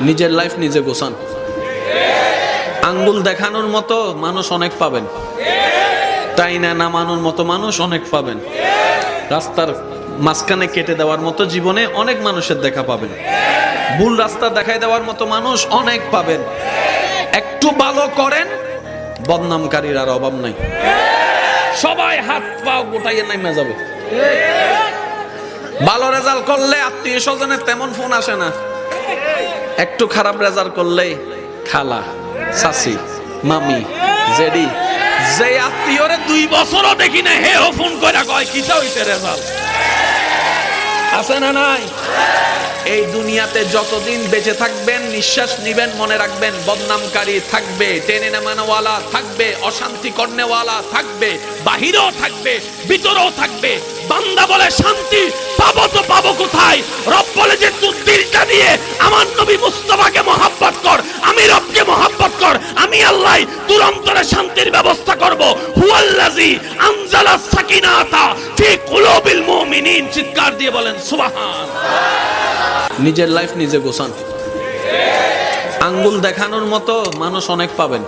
নিজের লাইফ নিজে গোছান। আঙ্গুল দেখানোর মতো মানুষ অনেক পাবেন, তাই না নামানোর মতো মানুষ অনেক পাবেন। রাস্তার মাঝখানে কেটে দেওয়ার মতো জীবনে অনেক মানুষের দেখা পাবেন। ভুল রাস্তা দেখাই দেওয়ার মতো মানুষ অনেক পাবেন। একটু ভালো করেন, বদনামকারীর আর অভাব নাই। সবাই হাত পা গোটাইয়ে নামে যাবে। ভালো রেজাল্ট করলে আত্মীয় স্বজনের তেমন ফোন আসে না। একটু খারাপ রেজাল্ট করলে খালা, চাচি, মামি, জেডি, যে আত্মীয়রে 2 বছরও দেখি না হে ফোন করে কয় কিটা হইছে রেজাল্ট। আছে না নাই? এই দুনিয়াতে যতদিন বেঁচে থাকবেন, নিঃশ্বাস নিবেন, মনে রাখবেন বদনামকারী থাকবে, টেনে নামানোওয়ালা থাকবে, অশান্তি করনেওয়ালা থাকবে, বাহিরেও থাকবে, ভিতরেও থাকবে। বান্দা বলে শান্তি পাবো তো পাবো কোথায়? রব বলে যে তুই দিলটা দিয়ে আমার নবী মুস্তাফাকে মহব্বত কর, আমি রবকে মহব্বত কর, আমি আল্লাহ তোর অন্তরে শান্তির ব্যবস্থা করব। হুয়াল্লাযী আনজালাস সাকিনাতা ফি কুলুবিল মুমিনিন। চিৎকার দিয়ে বলেন সুবহান। নিজের লাইফ নিজে গোছান। আঙ্গুল দেখানোর মতো মানুষ অনেক পাবেন,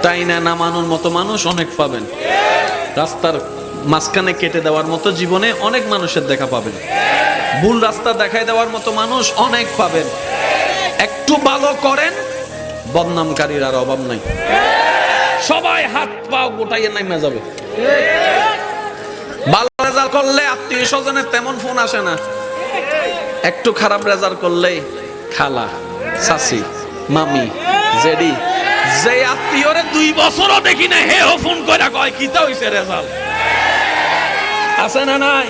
তাই না নামানোর মতো মানুষ অনেক পাবেন। রাস্তার মাঝখানে কেটে দেওয়ার মতো জীবনে অনেক মানুষের দেখা পাবেন। ভুল রাস্তা দেখাই দেওয়ার মতো মানুষ অনেক পাবেন। একটু ভালো করেন, বদনামকারীর আর অভাব নাই। সবাই হাত পা গোটাইয়ে নামে যাবে। ভালো রেজাল্ট করলে আত্মীয় স্বজনের তেমন ফোন আসে না। একটু খারাপ রেজাল্ট করলে খালা, চাচি, মামি, জেডি, যে আত্মীয়রে 2 বছরও দেখি না হে ফোন করে কয় কিটা হইছে রেজাল্ট। আছে না নাই?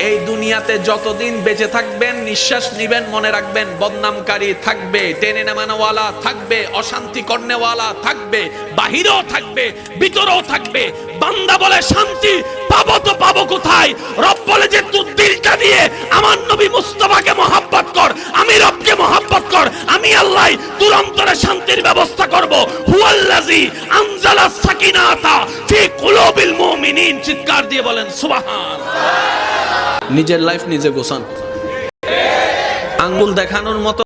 এই দুনিয়াতে যতদিন বেঁচে থাকবেন, নিঃশ্বাস নিবেন, মনে রাখবেন বদনামকারী থাকবে, টেনে নামানোওয়ালা থাকবে, অশান্তি করনেওয়ালা থাকবে, বাহিরেও থাকবে, ভিতরেও থাকবে। বান্দা বলে শান্তি পাবো তো পাবো কোথায়? রব বলে যে তুই দিলটা দিয়ে আমার নবী মুস্তাফাকে মহব্বত কর, আমি রবকে মহব্বত কর, আমি আল্লাহ তোর অন্তরে শান্তির ব্যবস্থা করব। হুয়াল্লাযী আনজালাস সাকিনাতা ফি কুলুবিল মুমিনিন। চিৎকার দিয়ে বলেন সুবহান। নিজের লাইফ নিজে গোছান। আঙ্গুল দেখানোর মতো